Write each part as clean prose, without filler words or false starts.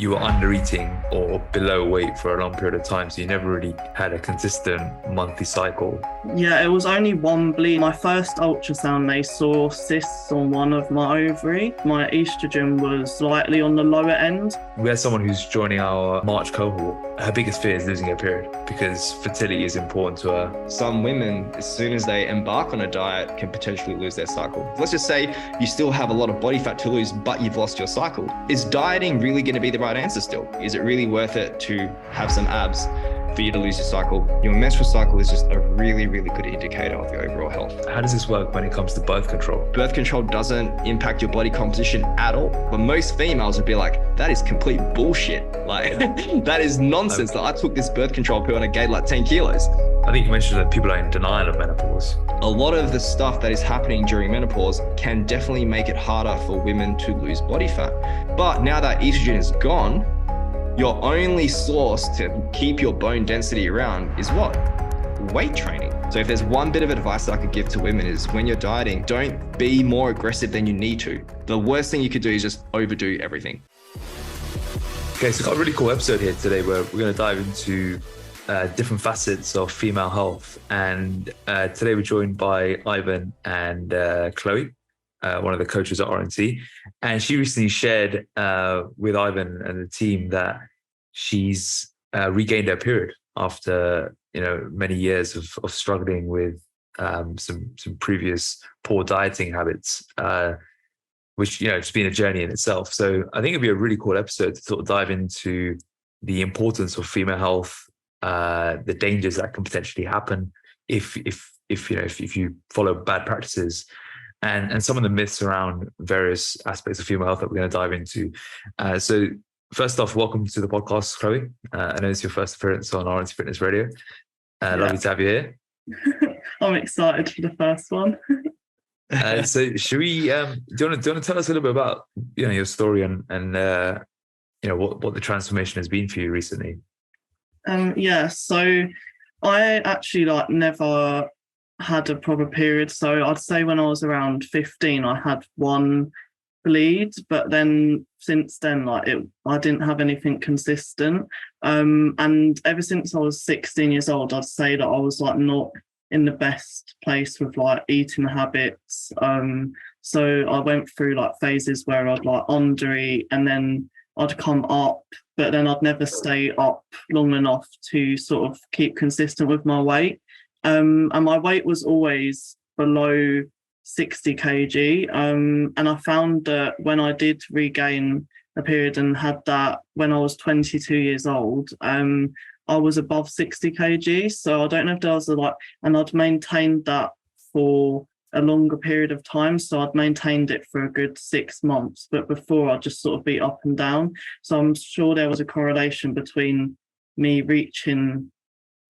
you were under eating or below weight for a long period of time, so you never really had a consistent monthly cycle. Yeah, it was only one bleed. My first ultrasound, they saw cysts on one of my ovary. My estrogen was slightly on the lower end. We had someone who's joining our March cohort. Her biggest fear is losing her period because fertility is important to her. Some women, as soon as they embark on a diet, can potentially lose their cycle. Let's just say you still have a lot of body fat to lose, but you've lost your cycle. Is dieting really going to be the right answer still? Is it really worth it to have some abs for you to lose your cycle? Your menstrual cycle is just a really, really good indicator of your overall health. How does this work when it comes to birth control? Birth control doesn't impact your body composition at all. But most females would be like, that is complete bullshit. Like, that is nonsense. Like, I took this birth control pill and I gained like 10 kilos. I think you mentioned that people are in denial of menopause. A lot of the stuff that is happening during menopause can definitely make it harder for women to lose body fat. But now that estrogen is gone, your only source to keep your bone density around is what? Weight training. So if there's one bit of advice that I could give to women is when you're dieting, don't be more aggressive than you need to. The worst thing you could do is just overdo everything. Okay, so we've got a really cool episode here today where we're going to dive into different facets of female health. And today we're joined by Ivan and Chloe, one of the coaches at RNT. And she recently shared with Ivan and the team that she's regained her period after many years of struggling with some previous poor dieting habits, which it's been a journey in itself. So I think it'd be a really cool episode to sort of dive into the importance of female health, the dangers that can potentially happen if you follow bad practices, and some of the myths around various aspects of female health that we're going to dive into. So first off, welcome to the podcast, Chloe. I know it's your first appearance on RNT Fitness Radio. Lovely to have you here. I'm excited for the first one. So should we, do you want to tell us a little bit about, your story and what the transformation has been for you recently? So I actually never had a proper period. So I'd say when I was around 15, I had one bleed, but then since then, I didn't have anything consistent. And ever since I was 16 years old, I'd say that I was not in the best place with eating habits. So I went through phases where I'd undereat and then I'd come up, but then I'd never stay up long enough to sort of keep consistent with my weight. And my weight was always below 60 kg. And I found that when I did regain a period and had that when I was 22 years old, I was above 60 kg. So I don't know if there was and I'd maintained that for a longer period of time. So I'd maintained it for a good 6 months, but before I'd just sort of be up and down. So I'm sure there was a correlation between me reaching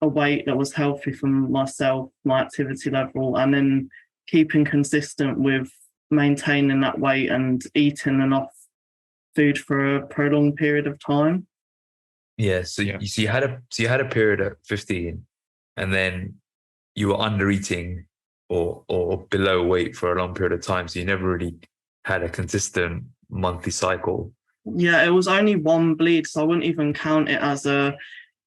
a weight that was healthy for myself, my activity level, and then keeping consistent with maintaining that weight and eating enough food for a prolonged period of time. Yeah. So you had a period at 15, and then you were under eating or below weight for a long period of time. So you never really had a consistent monthly cycle. Yeah, it was only one bleed, so I wouldn't even count it as a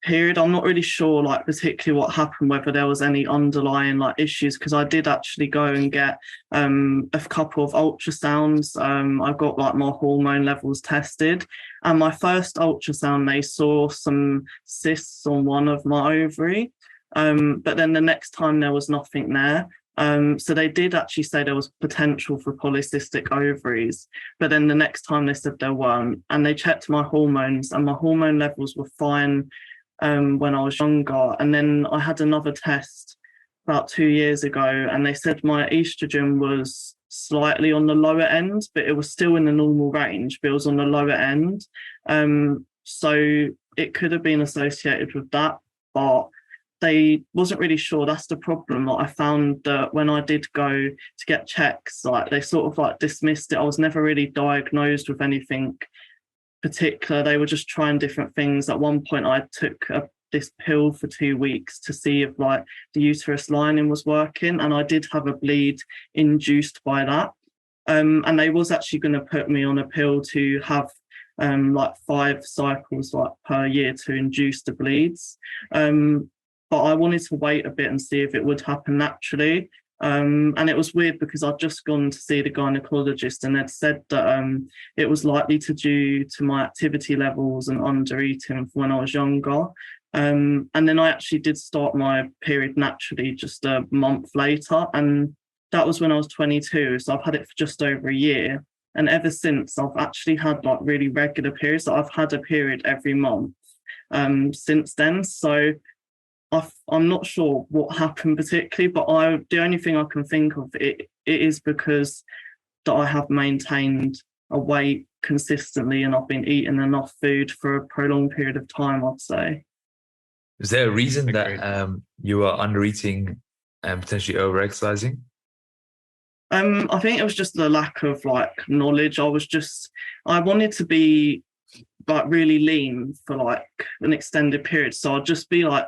period. I'm not really sure particularly what happened, whether there was any underlying issues, because I did actually go and get a couple of ultrasounds. I got my hormone levels tested, and my first ultrasound they saw some cysts on one of my ovary, but then the next time there was nothing there. So they did actually say there was potential for polycystic ovaries, but then the next time they said there weren't, and they checked my hormones and my hormone levels were fine when I was younger. And then I had another test about 2 years ago, and they said my estrogen was slightly on the lower end, but it was still in the normal range, but it was on the lower end. So it could have been associated with that, but they wasn't really sure. That's the problem. I found that when I did go to get checks, they sort of dismissed it. I was never really diagnosed with anything particular. They were just trying different things. At one point I took this pill for 2 weeks to see if the uterus lining was working, and I did have a bleed induced by that. And they was actually going to put me on a pill to have like 5 cycles like per year to induce the bleeds. But I wanted to wait a bit and see if it would happen naturally. And it was weird because I'd just gone to see the gynecologist and they'd said that it was likely to due to my activity levels and under eating when I was younger. And then I actually did start my period naturally just a month later. And that was when I was 22. So I've had it for just over a year. And ever since, I've actually had like really regular periods. So I've had a period every month since then. So I'm not sure what happened particularly, but the only thing I can think of it is because that I have maintained a weight consistently and I've been eating enough food for a prolonged period of time, I'd say. Is there a reason that you are under eating and potentially over exercising? I think it was just the lack of like knowledge. I wanted to be like really lean for like an extended period. So I'd just be like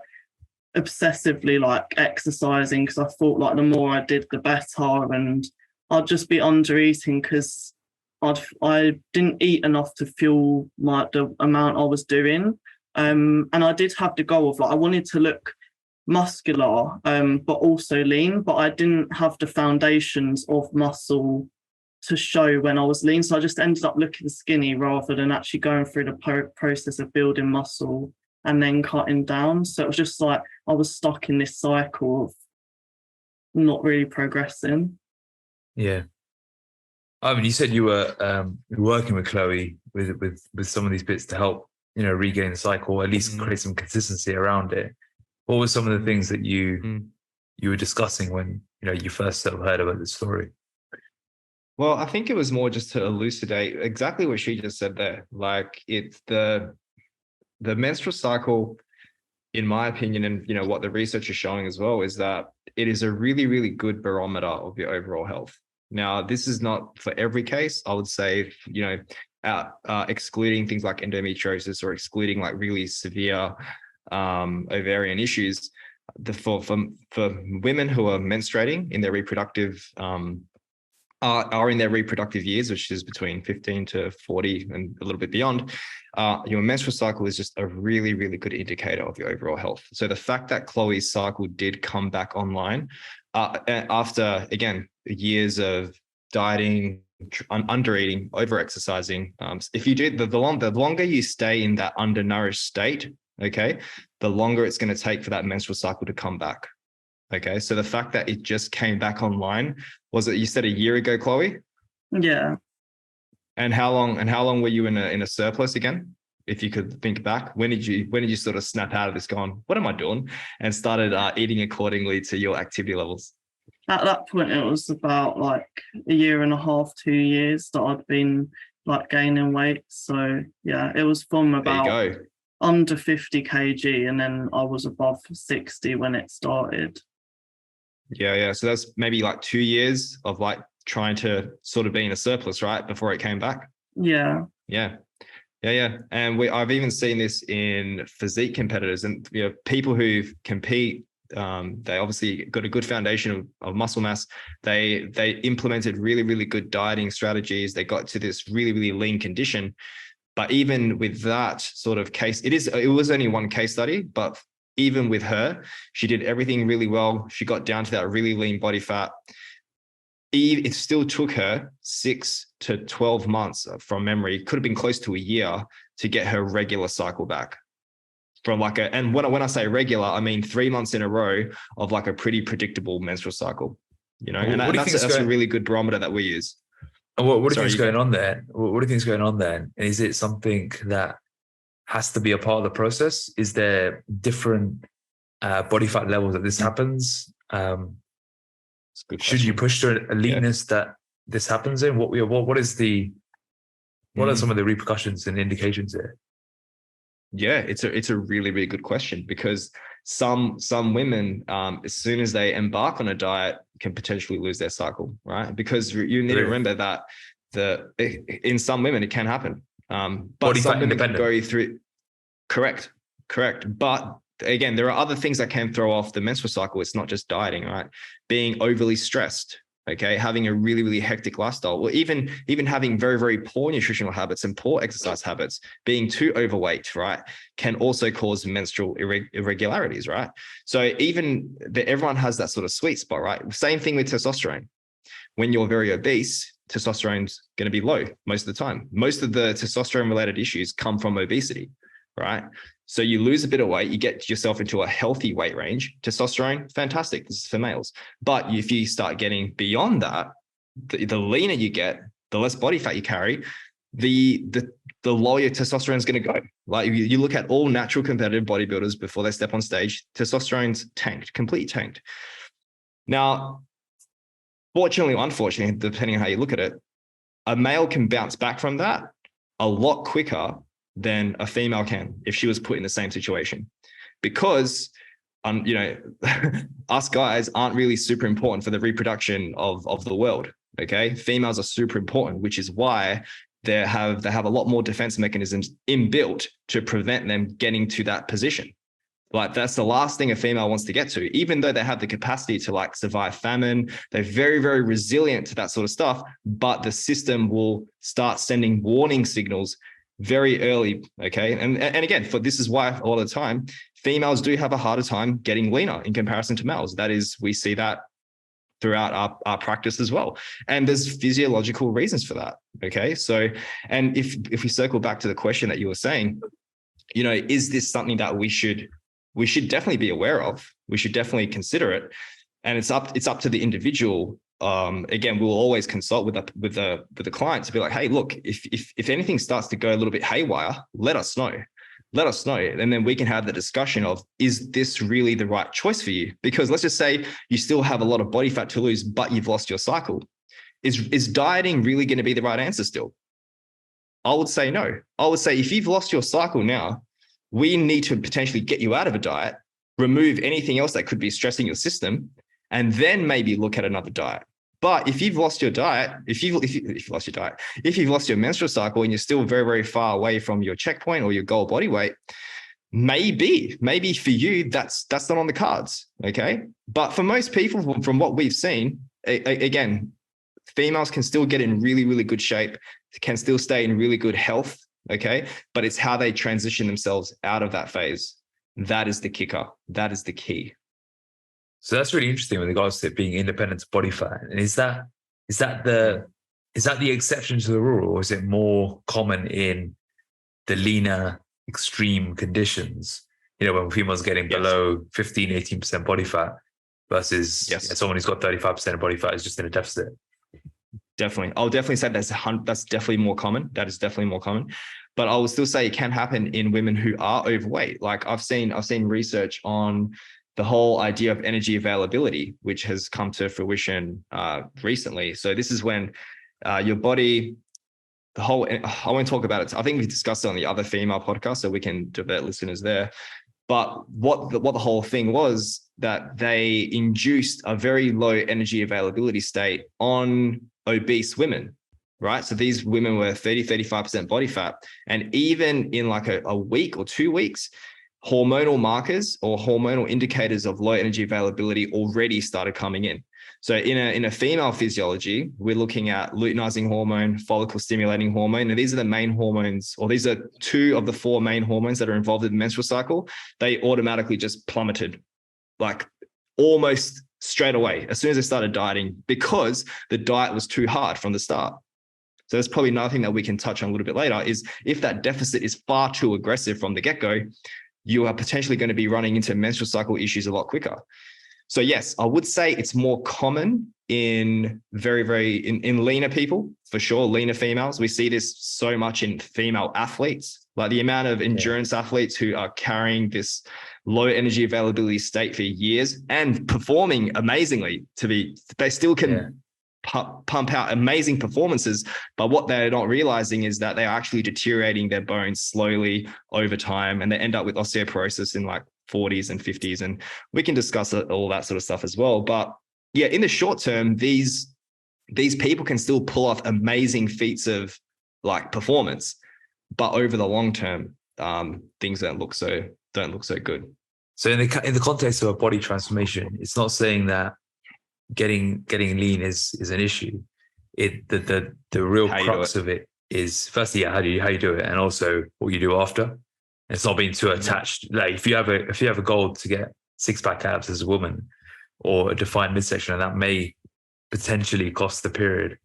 obsessively like exercising because I thought like the more I did the better, and I'd just be under eating because I didn't eat enough to fuel the amount I was doing, and I did have the goal of like I wanted to look muscular but also lean, but I didn't have the foundations of muscle to show when I was lean, so I just ended up looking skinny rather than actually going through the process of building muscle and then cutting down. So it was just like I was stuck in this cycle of not really progressing. Yeah. I mean, you said you were working with Chloe with some of these bits to help, regain the cycle, or at least create some consistency around it. What were some of the things that you were discussing when, you first sort of heard about this story? Well, I think it was more just to elucidate exactly what she just said there. Like it's the menstrual cycle, in my opinion, and what the research is showing as well, is that it is a really, really good barometer of your overall health. Now, this is not for every case. I would say, excluding things like endometriosis or excluding like really severe ovarian issues, for women who are menstruating in their reproductive are in their reproductive years, which is between 15 to 40 and a little bit beyond, your menstrual cycle is just a really, really good indicator of your overall health. So the fact that Chloe's cycle did come back online after, again, years of dieting, under eating, over exercising, if you do the longer you stay in that undernourished state, okay, the longer it's going to take for that menstrual cycle to come back. Okay, so the fact that it just came back online, was it, you said, a year ago, Chloe? Yeah. And how long were you in a surplus again? If you could think back, when did you sort of snap out of this, going, what am I doing, and started eating accordingly to your activity levels? At that point, it was about like a year and a half, 2 years that I'd been like gaining weight. So yeah, it was from about under 50 kg, and then I was above 60 when it started. Yeah. So that's maybe like 2 years of like trying to sort of be in a surplus, right, before it came back. Yeah. And I've even seen this in physique competitors, and people who compete. They obviously got a good foundation of muscle mass. They implemented really, really good dieting strategies. They got to this really, really lean condition. But even with that sort of case, it was only one case study, but even with her, she did everything really well. She got down to that really lean body fat. It still took her 6 to 12 months from memory, could have been close to a year, to get her regular cycle back. From like and when I say regular, I mean 3 months in a row of like a pretty predictable menstrual cycle, and that's a really good barometer that we use. What do you think is going on there? What do you think is going on there? And is it something that has to be a part of the process? Is there different body fat levels that this happens? Should you push to a leanness that this happens in? What are some of the repercussions and indications here? Yeah, it's a really, really good question, because some women, as soon as they embark on a diet, can potentially lose their cycle, right? Because you need to remember that in some women it can happen. But some women can go through. Correct. But again, there are other things that can throw off the menstrual cycle. It's not just dieting, right? Being overly stressed. okay, having a really, really hectic lifestyle, or even having very, very poor nutritional habits and poor exercise habits, being too overweight, right, can also cause menstrual irregularities, right? So everyone has that sort of sweet spot, right? Same thing with testosterone. When you're very obese, testosterone's going to be low most of the time. Most of the testosterone-related issues come from obesity, right? So you lose a bit of weight, you get yourself into a healthy weight range. Testosterone, fantastic. This is for males. But if you start getting beyond that, the leaner you get, the less body fat you carry, the lower your testosterone is going to go. Like you look at all natural competitive bodybuilders before they step on stage, testosterone's tanked, completely tanked. Now, fortunately or unfortunately, depending on how you look at it, a male can bounce back from that a lot quicker than a female can if she was put in the same situation. Because, us guys aren't really super important for the reproduction of the world, okay? Females are super important, which is why they have a lot more defense mechanisms inbuilt to prevent them getting to that position. Like that's the last thing a female wants to get to, even though they have the capacity to like survive famine. They're very, very resilient to that sort of stuff, but the system will start sending warning signals very early. Okay. And again, this is why a lot of the time females do have a harder time getting leaner in comparison to males. That is, we see that throughout our practice as well. And there's physiological reasons for that. Okay. So, and if we circle back to the question that you were saying, is this something that we should definitely be aware of? We should definitely consider it. And it's up to the individual. Again, we'll always consult with the client to be like, hey, look, if anything starts to go a little bit haywire, let us know. And then we can have the discussion of, is this really the right choice for you? Because let's just say you still have a lot of body fat to lose, but you've lost your cycle. Is dieting really going to be the right answer still? I would say no. I would say if you've lost your cycle now, we need to potentially get you out of a diet, remove anything else that could be stressing your system, and then maybe look at another diet. But if you've lost your diet, if you've lost your menstrual cycle and you're still very, very far away from your checkpoint or your goal body weight, maybe for you, that's not on the cards. Okay. But for most people, from what we've seen, again, females can still get in really, really good shape, can still stay in really good health. Okay. But it's how they transition themselves out of that phase. That is the kicker. That is the key. So that's really interesting with regards to it being independent of body fat. And is that the exception to the rule, or is it more common in the leaner extreme conditions? When females getting below 15, 18% body fat versus someone who's got 35% of body fat is just in a deficit. Definitely. I'll definitely say that's definitely more common. That is definitely more common. But I will still say it can happen in women who are overweight. Like I've seen research on the whole idea of energy availability, which has come to fruition recently. So this is when your body, I won't talk about it. I think we discussed it on the other female podcast, so we can divert listeners there. But what the whole thing was, that they induced a very low energy availability state on obese women, right? So these women were 35% body fat. And even in like a week or 2 weeks, hormonal markers or hormonal indicators of low energy availability already started coming in. So in a female physiology, we're looking at luteinizing hormone, follicle stimulating hormone. And these are the main hormones, or these are 2 of the 4 main hormones that are involved in the menstrual cycle. They automatically just plummeted, like almost straight away as soon as they started dieting, because the diet was too hard from the start. So that's probably another thing that we can touch on a little bit later, is if that deficit is far too aggressive from the get-go, you are potentially going to be running into menstrual cycle issues a lot quicker. So yes, I would say it's more common in in leaner people, for sure, leaner females. We see this so much in female athletes, like the amount of endurance athletes who are carrying this low energy availability state for years and performing amazingly. They still can pump out amazing performances, but what they're not realizing is that they are actually deteriorating their bones slowly over time, and they end up with osteoporosis in like 40s and 50s. And we can discuss all that sort of stuff as well. But yeah, in the short term, these people can still pull off amazing feats of like performance, but over the long term, things don't look so good. So in the context of a body transformation, it's not saying that getting lean is an issue. The real crux of it is, firstly, how you do it, and also what you do after. It's not being too attached. Like if you have a goal to get 6-pack abs as a woman, or a defined midsection, and that may potentially cost the period.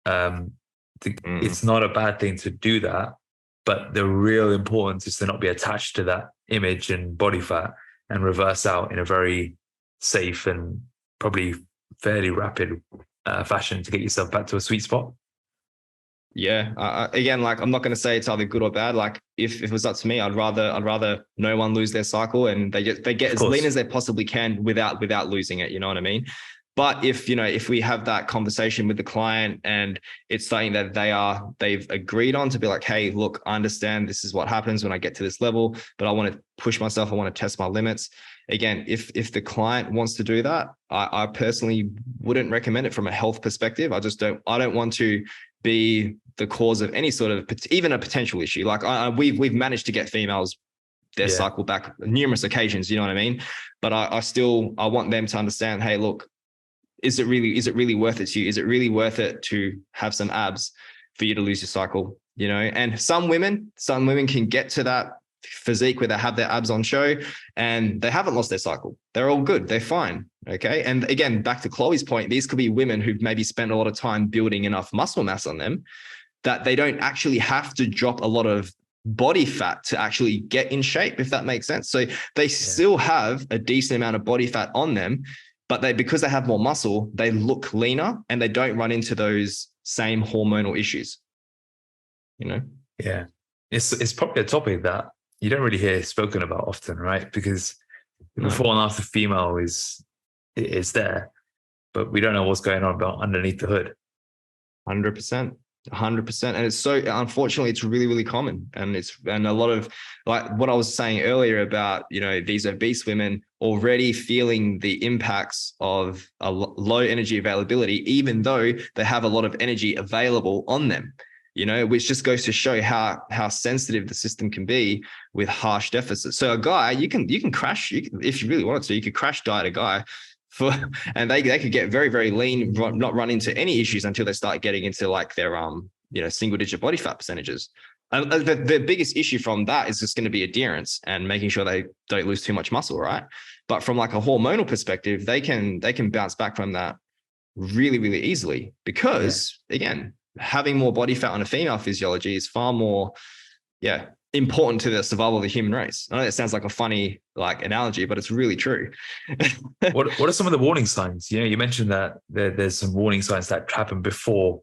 It's not a bad thing to do that, but the real importance is to not be attached to that image and body fat, and reverse out in a very safe and probably fairly rapid fashion to get yourself back to a sweet spot. Yeah. Again, like, I'm not going to say it's either good or bad. Like if it was up to me, I'd rather no one lose their cycle and they get as lean as they possibly can without losing it. You know what I mean? But if we have that conversation with the client and it's something that they've agreed on, to be like, hey, look, I understand this is what happens when I get to this level, but I want to push myself. I want to test my limits. Again, if the client wants to do that, I personally wouldn't recommend it from a health perspective. I don't want to be the cause of any sort of, even a potential issue. Like we've managed to get females their cycle back numerous occasions, you know what I mean? But I want them to understand, hey, look, is it really worth it to you? Is it really worth it to have some abs for you to lose your cycle? You know, and some women can get to that physique where they have their abs on show and they haven't lost their cycle. They're all good. They're fine. Okay. And again, back to Chloe's point, these could be women who've maybe spent a lot of time building enough muscle mass on them that they don't actually have to drop a lot of body fat to actually get in shape, if that makes sense. So they still have a decent amount of body fat on them, but because they have more muscle, they look leaner and they don't run into those same hormonal issues, you know? Yeah. It's probably a topic that you don't really hear spoken about often, right? Because before and after female is there, but we don't know what's going on about underneath the hood. 100%. And it's so, unfortunately, it's really, really common. And a lot of, like what I was saying earlier about, these obese women already feeling the impacts of a low energy availability, even though they have a lot of energy available on them, which just goes to show how sensitive the system can be with harsh deficits. So a guy, you can crash, if you really wanted to, you could crash diet a guy and they could get very, very lean, not run into any issues until they start getting into like their single digit body fat percentages. And the biggest issue from that is just going to be adherence and making sure they don't lose too much muscle, right? But from like a hormonal perspective, they can bounce back from that really, really easily because again, having more body fat on a female physiology is far more, important to the survival of the human race. I know that sounds like a funny analogy, but it's really true. What are some of the warning signs? You mentioned that there's some warning signs that happen before,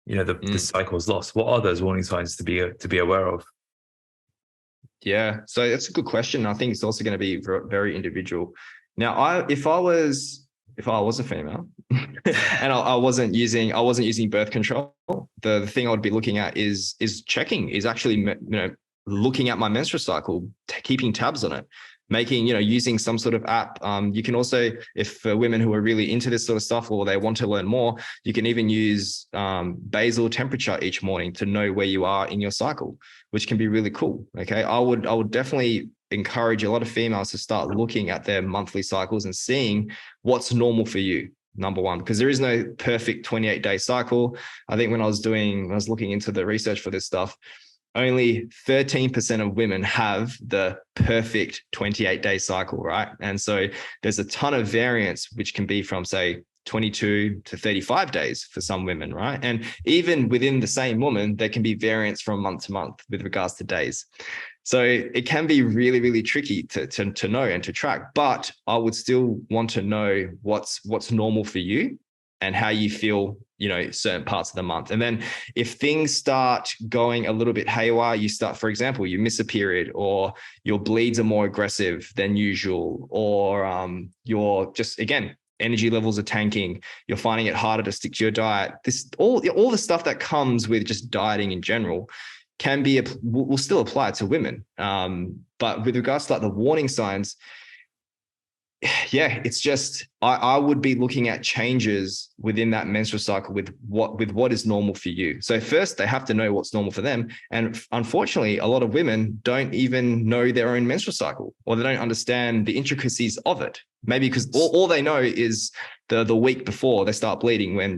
the cycle is lost. What are those warning signs to be aware of? Yeah, so that's a good question. I think it's also going to be very individual. Now, if I was a female and I wasn't using birth control, the thing I would be looking at is actually, looking at my menstrual cycle, keeping tabs on it, using some sort of app. You can also, if women who are really into this sort of stuff or they want to learn more, you can even use basal temperature each morning to know where you are in your cycle, which can be really cool. Okay. I would definitely encourage a lot of females to start looking at their monthly cycles and seeing what's normal for you. Number one, because there is no perfect 28-day cycle. I think when I was looking into the research for this stuff, only 13% of women have the perfect 28-day cycle, right? And so there's a ton of variance, which can be from, say, 22 to 35 days for some women, right? And even within the same woman, there can be variance from month to month with regards to days. So it can be really, really tricky to know and to track, but I would still want to know what's normal for you and how you feel, certain parts of the month. And then if things start going a little bit haywire, for example, you miss a period or your bleeds are more aggressive than usual, or you're just, again, energy levels are tanking, you're finding it harder to stick to your diet. All the stuff that comes with just dieting in general will still apply to women. But with regards to the warning signs, it's just, I would be looking at changes within that menstrual cycle with what is normal for you. So first they have to know what's normal for them. And unfortunately, a lot of women don't even know their own menstrual cycle, or they don't understand the intricacies of it. Maybe because all they know is the week before they start bleeding when,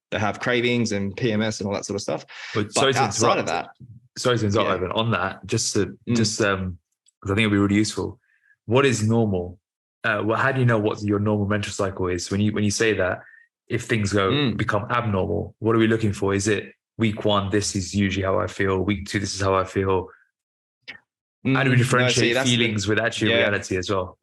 they have cravings and PMS and all that sort of stuff. But outside of that, sorry to interrupt, Ivan, on that, because I think it'll be really useful. What is normal? How do you know what your normal menstrual cycle is? When you say that, if things become abnormal, what are we looking for? Is it week 1, this is usually how I feel. Week 2, this is how I feel. How do we differentiate feelings with actual reality as well?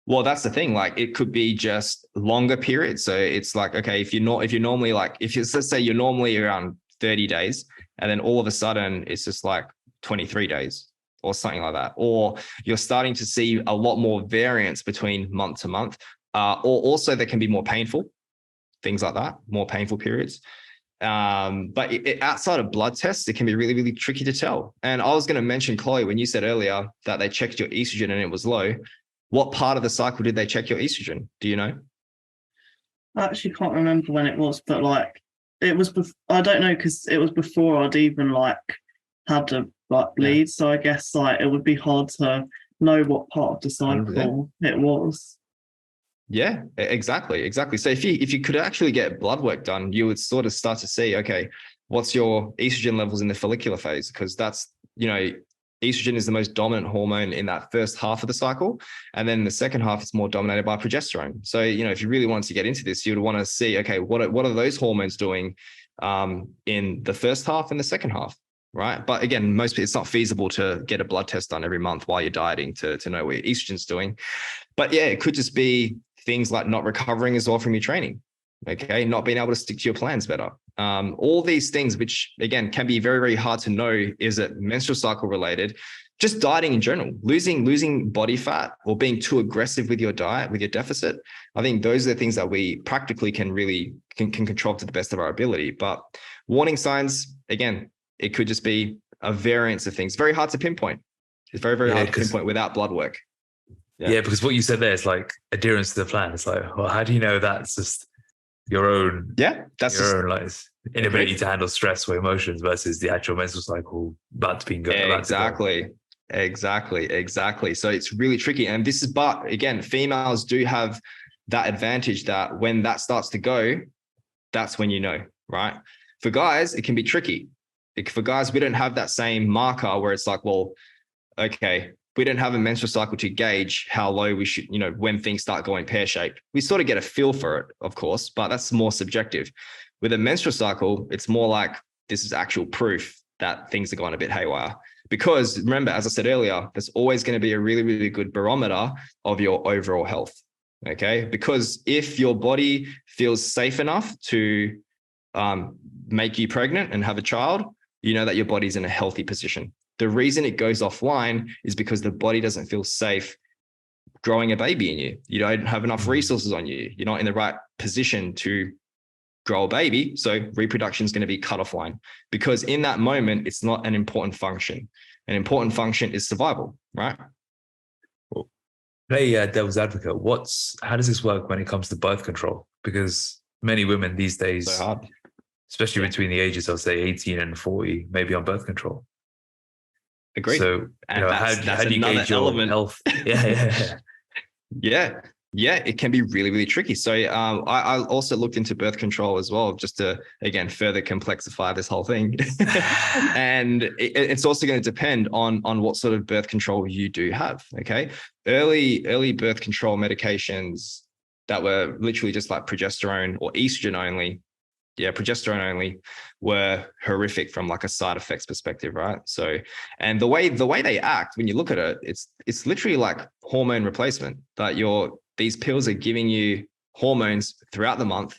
Well, that's the thing. Like, it could be just longer periods. So it's like, okay, if you're normally like, let's say you're normally around 30 days, and then all of a sudden it's just like 23 days or something like that. Or you're starting to see a lot more variance between month to month. Or also there can be more painful, things like that, more painful periods. But outside of blood tests, it can be really, really tricky to tell. And I was going to mention, Chloe, when you said earlier that they checked your estrogen and it was low, what part of the cycle did they check your estrogen? Do you know? I actually can't remember when it was, but like it was, I don't know, because it was before I'd even like had a bleed. Yeah. So I guess like it would be hard to know what part of the cycle it was. Yeah, exactly. So if you could actually get blood work done, you would sort of start to see, okay, what's your estrogen levels in the follicular phase? Because that's, estrogen is the most dominant hormone in that first half of the cycle. And then the second half is more dominated by progesterone. So, if you really wanted to get into this, you would want to see, okay, what are those hormones doing in the first half and the second half, right? But again, it's not feasible to get a blood test done every month while you're dieting to know what your estrogen's doing. But yeah, it could just be things like not recovering as well from your training, okay? Not being able to stick to your plans better. All these things, which again, can be very, very hard to know, is it menstrual cycle related, just dieting in general, losing body fat or being too aggressive with your diet, with your deficit. I think those are the things that we practically can control to the best of our ability. But warning signs, again, it could just be a variance of things. Very hard to pinpoint. It's very, very hard to pinpoint without blood work. Yeah, because what you said there is like adherence to the plan. It's like, well, how do you know that's just your own? Yeah, that's your own like inability to handle stress or emotions versus the actual menstrual cycle about to be going. Exactly. So it's really tricky, and but again, females do have that advantage that when that starts to go, that's when right? For guys, it can be tricky. For guys, we don't have that same marker where it's like, well, okay, we don't have a menstrual cycle to gauge how low we should, when things start going pear-shaped. We sort of get a feel for it, of course, but that's more subjective. With a menstrual cycle, it's more like this is actual proof that things are going a bit haywire. Because remember, as I said earlier, there's always going to be a really, really good barometer of your overall health, okay? Because if your body feels safe enough to make you pregnant and have a child, you know that your body's in a healthy position. The reason it goes offline is because the body doesn't feel safe growing a baby in you. You don't have enough resources on you. You're not in the right position to grow a baby. So reproduction is going to be cut offline, because in that moment, it's not an important function. An important function is survival, right? Play devil's advocate. How does this work when it comes to birth control? Because many women these days, so hard, especially between the ages of say 18 and 40, may be on birth control. Agreed. So, how do you gauge your health? Yeah, it can be really, really tricky. So I also looked into birth control as well, just to, again, further complexify this whole thing. And it's also going to depend on what sort of birth control you do have, okay? Early birth control medications that were literally just like progesterone or estrogen only, progesterone only, were horrific from like a side effects perspective, right? So, and the way they act, when you look at it, it's literally like hormone replacement. That these pills are giving you hormones throughout the month.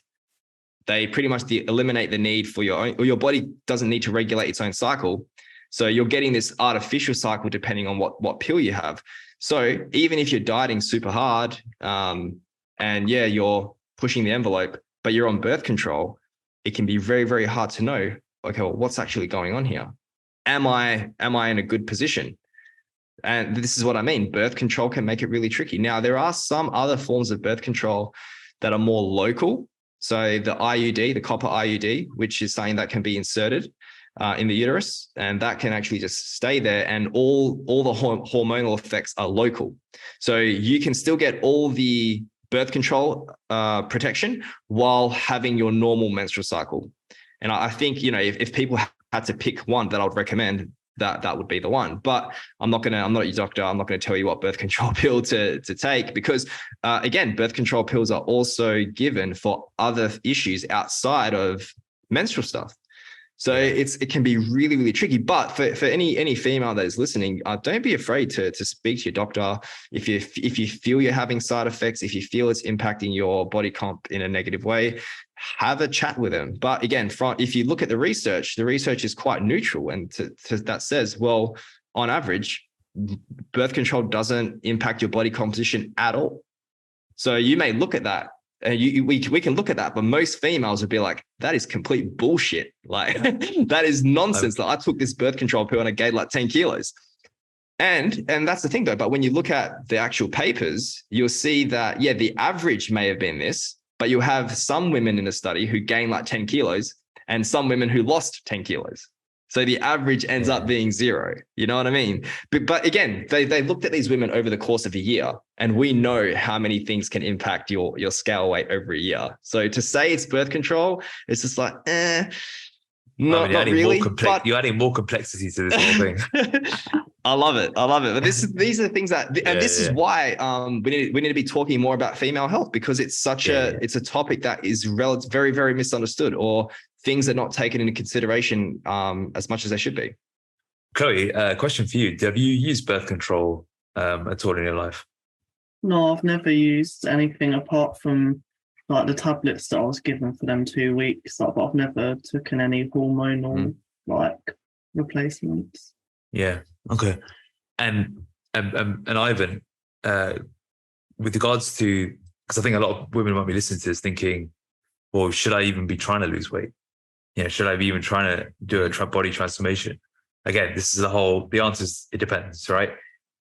They pretty much eliminate the need for your body doesn't need to regulate its own cycle. So you're getting this artificial cycle depending on what pill you have. So even if you're dieting super hard, and you're pushing the envelope, but you're on birth control, it can be very, very hard to know, okay, well, what's actually going on here? Am I in a good position? And this is what I mean. Birth control can make it really tricky. Now, there are some other forms of birth control that are more local. So the IUD, the copper IUD, which is something that can be inserted in the uterus, and that can actually just stay there, and all the hormonal effects are local. So you can still get all the birth control protection while having your normal menstrual cycle. And I think, you know, if people had to pick one that I would recommend, that would be the one. But I'm not your doctor. I'm not going to tell you what birth control pill to take, because again, birth control pills are also given for other issues outside of menstrual stuff. So it can be really, really tricky. But for any female that is listening, don't be afraid to speak to your doctor. If you feel you're having side effects, if you feel it's impacting your body comp in a negative way, have a chat with them. But again, if you look at the research is quite neutral, and that says, well, on average, birth control doesn't impact your body composition at all. So you may look at that. We can look at that, but most females would be like, that is complete bullshit. Like that is nonsense. Like, I took this birth control pill and I gained like 10 kilos. And that's the thing though. But when you look at the actual papers, you'll see that, yeah, the average may have been this, but you have some women in the study who gained like 10 kilos and some women who lost 10 kilos. So the average ends up being 0. You know what I mean? But again, they looked at these women over the course of a year, and we know how many things can impact your scale weight over a year. So to say it's birth control, it's just like, not really. But you're adding more complexity to this whole thing. I love it. But these are the things that, and this is why we need to be talking more about female health, because it's it's a topic that is very, very misunderstood, or things are not taken into consideration as much as they should be. Chloe, question for you. Have you used birth control at all in your life? No, I've never used anything apart from like the tablets that I was given for them 2 weeks. But I've never taken any hormonal like replacements. Yeah. Okay. And Ivan, with regards to, because I think a lot of women might be listening to this thinking, well, should I even be trying to lose weight? You know, should I be even trying to do a body transformation? Again, this is the answer is it depends, right?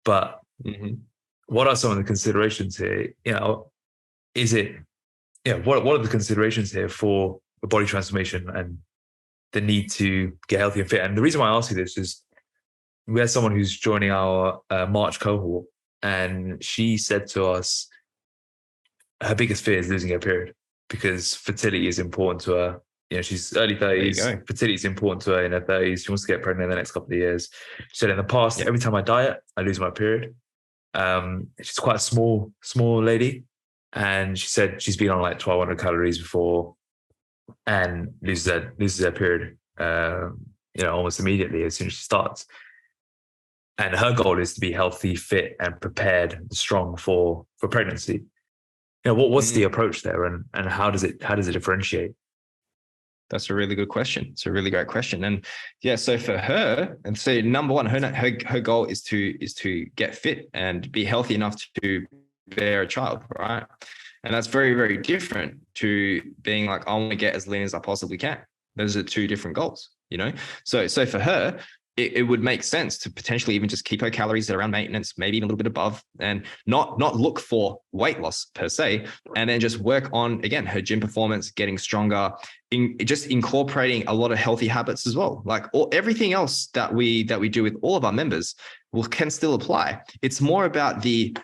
But what are some of the considerations here? You know, what are the considerations here for a body transformation and the need to get healthy and fit? And the reason why I ask you this is we had someone who's joining our March cohort, and she said to us her biggest fear is losing her period, because fertility is important to her. You know, she's early 30s. Fertility is important to her in her 30s. She wants to get pregnant in the next couple of years. She said, in the past, every time I diet, I lose my period. She's quite a small lady. And she said she's been on like 1,200 calories before and loses her period, almost immediately as soon as she starts. And her goal is to be healthy, fit, and prepared, and strong for pregnancy. You know, what's the approach there, and how does it differentiate? That's a really good question. It's a really great question. And yeah, so for her, and so number one, her goal is to get fit and be healthy enough to bear a child, right? And that's very, very different to being like, I want to get as lean as I possibly can. Those are two different goals, you know? So for her, it would make sense to potentially even just keep her calories at around maintenance, maybe even a little bit above, and not look for weight loss per se, and then just work on, again, her gym performance, getting stronger, just incorporating a lot of healthy habits as well. Like everything else that we do with all of our members can still apply. It's more about the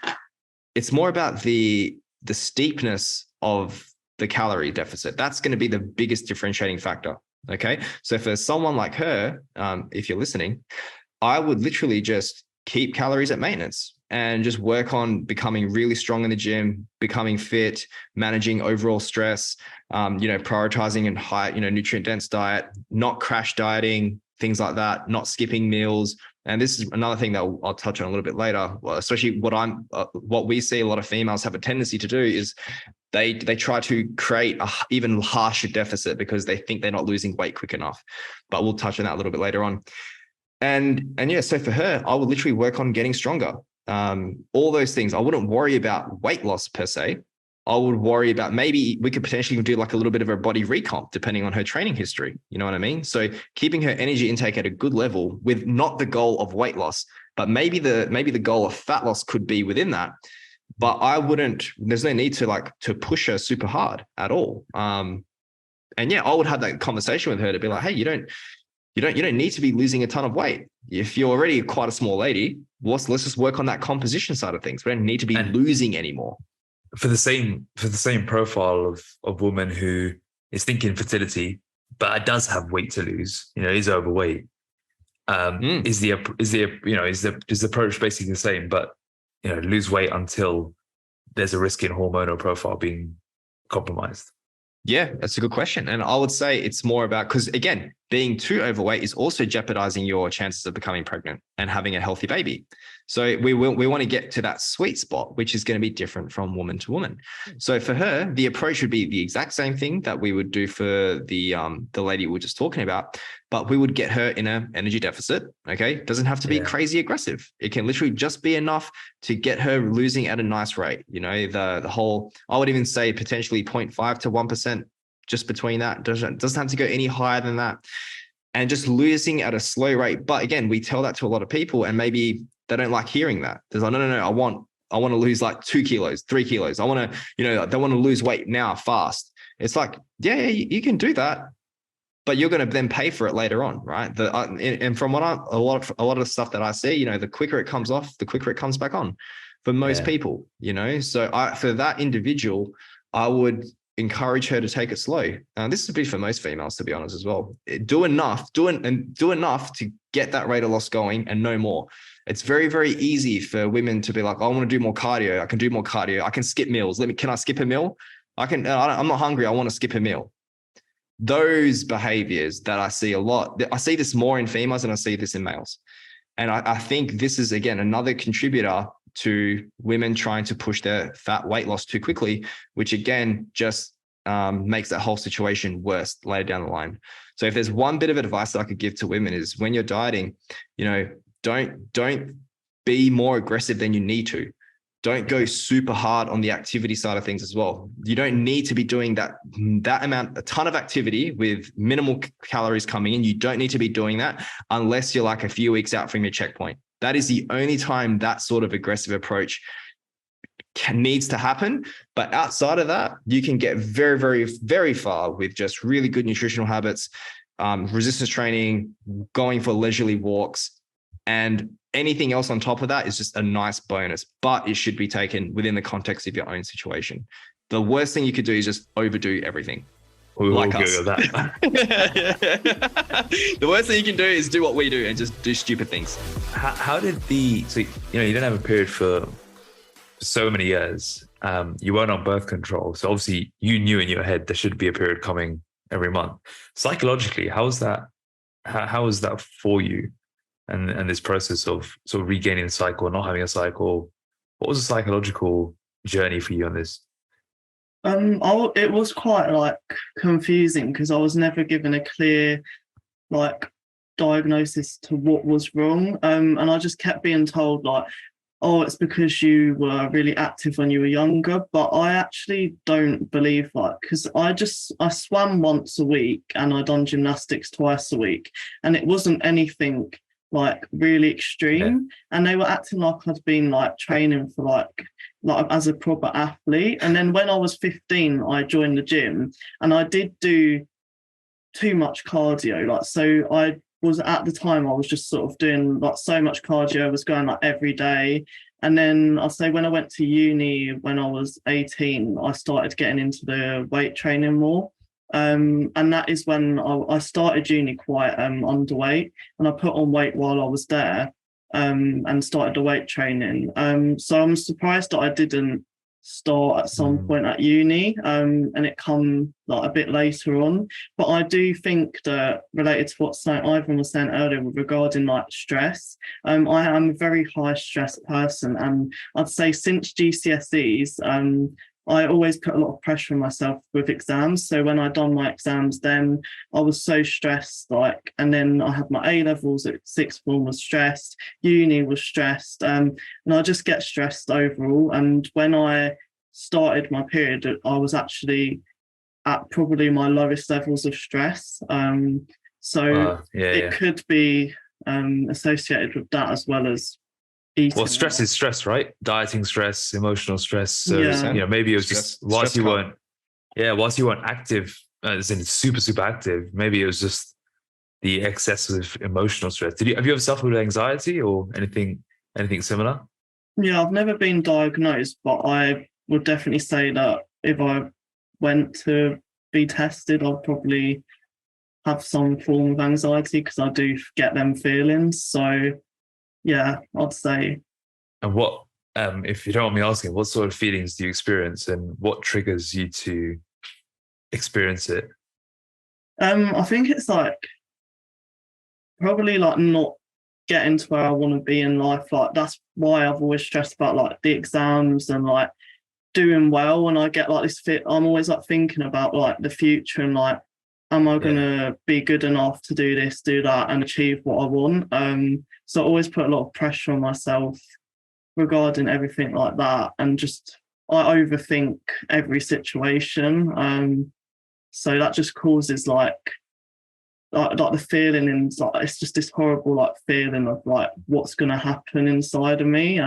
steepness of the calorie deficit. That's going to be the biggest differentiating factor. Okay. So for someone like her, if you're listening, I would literally just keep calories at maintenance and just work on becoming really strong in the gym, becoming fit, managing overall stress, prioritizing and high, nutrient dense diet, not crash dieting, things like that, not skipping meals. And this is another thing that I'll touch on a little bit later, especially what we see a lot of females have a tendency to do is they try to create an even harsher deficit because they think they're not losing weight quick enough. But we'll touch on that a little bit later on. And yeah, so for her, I would literally work on getting stronger. All those things. I wouldn't worry about weight loss per se. I would worry about maybe we could potentially do like a little bit of a body recomp depending on her training history. You know what I mean? So keeping her energy intake at a good level with not the goal of weight loss, but maybe the goal of fat loss could be within that. But there's no need to push her super hard at all. And yeah, I would have that conversation with her to be like, hey, you don't need to be losing a ton of weight. If you're already quite a small lady, let's just work on that composition side of things. We don't need to be losing anymore. for the same profile of woman who is thinking fertility, but does have weight to lose, is overweight. Is the approach basically the same, but lose weight until there's a risk in hormonal profile being compromised? Yeah, that's a good question. And I would say it's more about, because again, being too overweight is also jeopardizing your chances of becoming pregnant and having a healthy baby. So we want to get to that sweet spot, which is going to be different from woman to woman. So for her, the approach would be the exact same thing that we would do for the lady we were just talking about, but we would get her in an energy deficit. Okay, it doesn't have to be crazy aggressive. It can literally just be enough to get her losing at a nice rate. The whole, I would even say potentially 0.5 to 1%, just between that. Doesn't have to go any higher than that, and just losing at a slow rate. But again, we tell that to a lot of people, and maybe they don't like hearing that. There's like, no, I want to lose like 2 kilos, 3 kilos. I want to, they want to lose weight now fast. It's like, yeah, you can do that, but you're going to then pay for it later on, right? And from what a lot of the stuff that I see, the quicker it comes off, the quicker it comes back on for most people, So for that individual, I would encourage her to take it slow. This would be for most females, to be honest, as well. Do enough to get that rate of loss going and no more. It's very, very easy for women to be like, I want to do more cardio. I can do more cardio. I can skip meals. Can I skip a meal? I'm not hungry. I want to skip a meal. Those behaviors that I see a lot, I see this more in females than I see this in males. And I think this is, again, another contributor to women trying to push their fat weight loss too quickly, which again, just makes that whole situation worse later down the line. So if there's one bit of advice that I could give to women is, when you're dieting, don't be more aggressive than you need to. Don't go super hard on the activity side of things as well. You don't need to be doing that amount, a ton of activity with minimal calories coming in. You don't need to be doing that unless you're like a few weeks out from your checkpoint. That is the only time that sort of aggressive approach needs to happen. But outside of that, you can get very, very, very far with just really good nutritional habits, resistance training, going for leisurely walks, and anything else on top of that is just a nice bonus, but it should be taken within the context of your own situation. The worst thing you could do is just overdo everything. Like us. That. The worst thing you can do is do what we do and just do stupid things. How did you don't have a period for so many years. You weren't on birth control. So obviously you knew in your head there should be a period coming every month. Psychologically, how was that for you? And this process of sort of regaining a cycle, not having a cycle, what was the psychological journey for you on this? It was quite confusing because I was never given a clear diagnosis to what was wrong. And I just kept being told it's because you were really active when you were younger. But I actually don't believe that, because I swam once a week and I done gymnastics twice a week, and it wasn't anything really extreme. And they were acting like I'd been training for as a proper athlete. And then when I was 15, I joined the gym and I did do too much cardio. So I was, at the time, I was just sort of doing so much cardio. I was going every day. And then I'll say when I went to uni, when I was 18, I started getting into the weight training more. And that is when I started uni quite underweight, and I put on weight while I was there, and started the weight training. So I'm surprised that I didn't start at some point at uni, and it come a bit later on. But I do think that, related to what Ivan was saying earlier regarding stress, I am a very high stress person, and I'd say since GCSEs, I always put a lot of pressure on myself with exams. So when I done my exams, then I was so stressed, and then I had my A-levels at sixth form, was stressed, uni was stressed, and I just get stressed overall. And when I started my period, I was actually at probably my lowest levels of stress. It could be associated with that as well as eating. Well, stress is stress, right? Dieting stress, emotional stress. So maybe it was just whilst you weren't active, as in super, super active, maybe it was just the excess of emotional stress. Have you ever suffered with anxiety or anything similar? Yeah, I've never been diagnosed, but I would definitely say that if I went to be tested, I'd probably have some form of anxiety because I do get them feelings. So yeah, I'd say. And what, if you don't mind me asking, what sort of feelings do you experience, and what triggers you to experience it? I think it's like probably like not getting to where I want to be in life. Like that's why I've always stressed about like the exams and like doing well. When I get like this fit, I'm always like thinking about like the future and like, am I gonna be good enough to do this, do that, and achieve what I want? So I always put a lot of pressure on myself regarding everything like that, and just I overthink every situation. So that just causes like the feeling, and like it's just this horrible like feeling of like what's going to happen inside of me.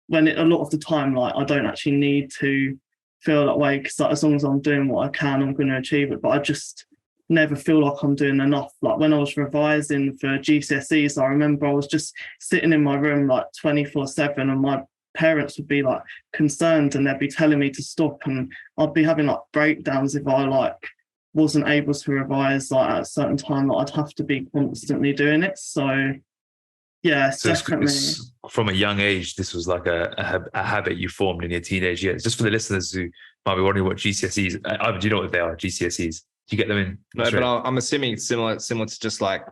When a lot of the time, like I don't actually need to feel that way, because like, as long as I'm doing what I can, I'm going to achieve it. But I just never feel like I'm doing enough. Like when I was revising for GCSEs, I remember I was just sitting in my room like 24/7, and my parents would be like concerned, and they'd be telling me to stop, and I'd be having like breakdowns if I like wasn't able to revise like at a certain time. Like I'd have to be constantly doing it. So yeah, So definitely. it's from a young age, this was like a habit you formed in your teenage years. Just for the listeners who might be wondering what GCSEs, do you know what they are? GCSEs. Do you get them in? No, but I'm assuming it's similar to just like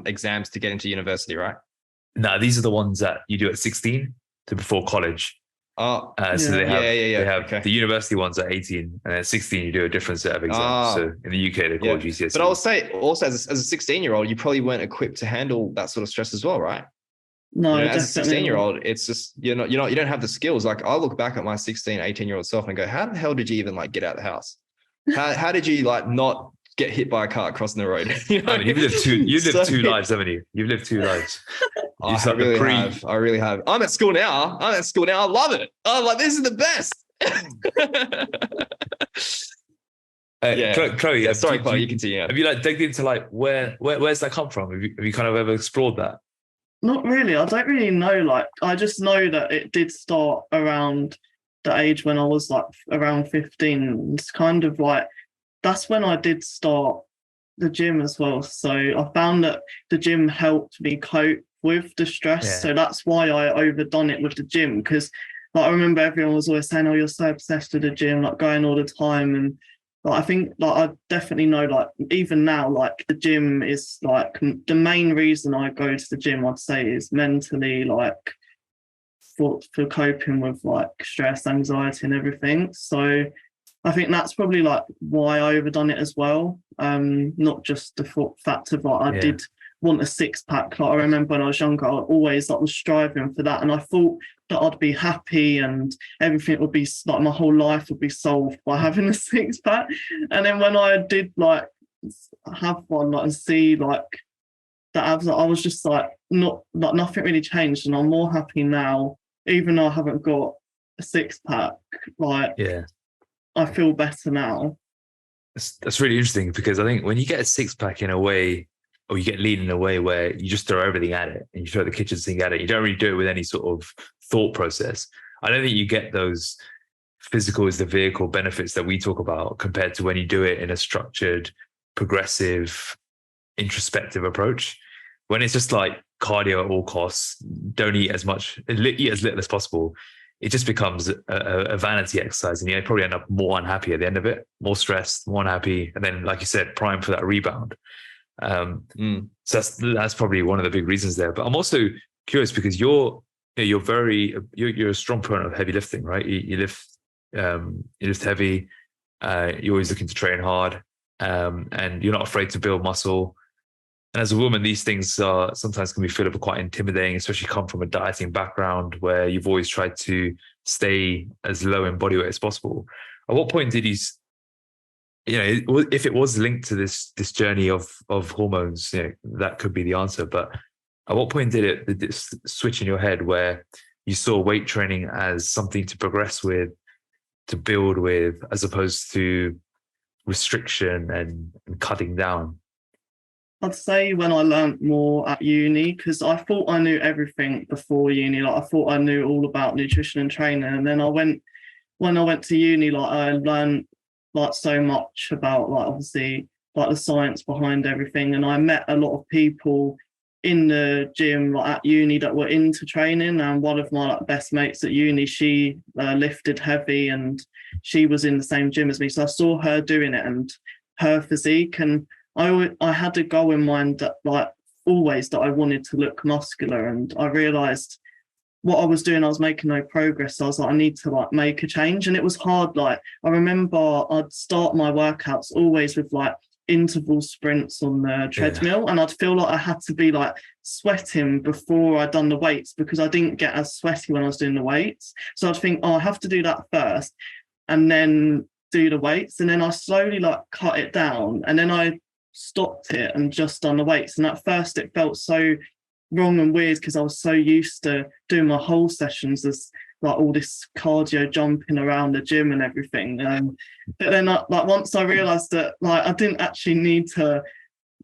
exams to get into university, right? No, these are the ones that you do at 16 to before college. Oh, So they have, yeah. They have Okay. the university ones at 18, and at 16 you do a different set of exams. So in the UK they're called GCSEs. But I will say also as a 16-year-old, you probably weren't equipped to handle that sort of stress as well, right? No, as a 16-year-old, it's just you don't have the skills. Like I look back at my 16, 18-year-old self and go, how the hell did you even like get out of the house? How did you like not get hit by a car crossing the road? I mean, you've lived two lives, haven't you? You've lived two lives. I really have. I'm at school now. I love it. I'm like, this is the best. Chloe, sorry, Chloe, you continue. Have you like dug into like where's that come from? Have you kind of ever explored that? Not really. I don't really know. Like, I just know that it did start around the age when I was like around 15. It's kind of like, that's when I did start the gym as well. So I found that the gym helped me cope with the stress. Yeah. So that's why I overdone it with the gym. Because like, I remember everyone was always saying, oh, you're so obsessed with the gym, like going all the time. And like, I think like I definitely know, like even now, like the gym is like the main reason I go to the gym, I'd say, is mentally, like for coping with like stress, anxiety and everything. So I think that's probably like why I overdone it as well. Not just the fact of like I did want a six-pack. Like I remember when I was younger, I always like was striving for that, and I thought that I'd be happy and everything would be like my whole life would be solved by having a six-pack. And then when I did like have one, like and see like that abs, I was just like nothing really changed, and I'm more happy now, even though I haven't got a six-pack. Like I feel better now. That's really interesting, because I think when you get a six-pack in a way, or you get lean in a way where you just throw everything at it and you throw the kitchen sink at it, you don't really do it with any sort of thought process. I don't think you get those physical is the vehicle benefits that we talk about compared to when you do it in a structured, progressive, introspective approach. When it's just like cardio at all costs, don't eat as much, eat as little as possible, it just becomes a vanity exercise, and you probably end up more unhappy at the end of it, more stressed, more unhappy, and then, like you said, primed for that rebound. So that's probably one of the big reasons there. But I'm also curious because you're a strong proponent of heavy lifting, right? You lift heavy. You're always looking to train hard, and you're not afraid to build muscle. And as a woman, these things sometimes can be feel quite intimidating, especially come from a dieting background where you've always tried to stay as low in body weight as possible. At what point did you, if it was linked to this journey of hormones, that could be the answer. But at what point did it switch in your head where you saw weight training as something to progress with, to build with, as opposed to restriction and cutting down? I'd say when I learned more at uni, because I thought I knew everything before uni. Like I thought I knew all about nutrition and training, and then I went when I went to uni, like I learned like so much about like obviously like the science behind everything, and I met a lot of people in the gym like at uni that were into training. And one of my like best mates at uni, she lifted heavy, and she was in the same gym as me, so I saw her doing it and her physique, and I had a goal in mind that like always that I wanted to look muscular, and I realized what I was doing, I was making no progress. So I was like, I need to like make a change. And it was hard. Like I remember I'd start my workouts always with like interval sprints on the treadmill, and I'd feel like I had to be like sweating before I'd done the weights, because I didn't get as sweaty when I was doing the weights. So I'd think, oh, I have to do that first and then do the weights. And then I slowly like cut it down, and then I stopped it and just done the weights. And at first it felt so wrong and weird, because I was so used to doing my whole sessions as like all this cardio jumping around the gym and everything. But then like once I realized that like I didn't actually need to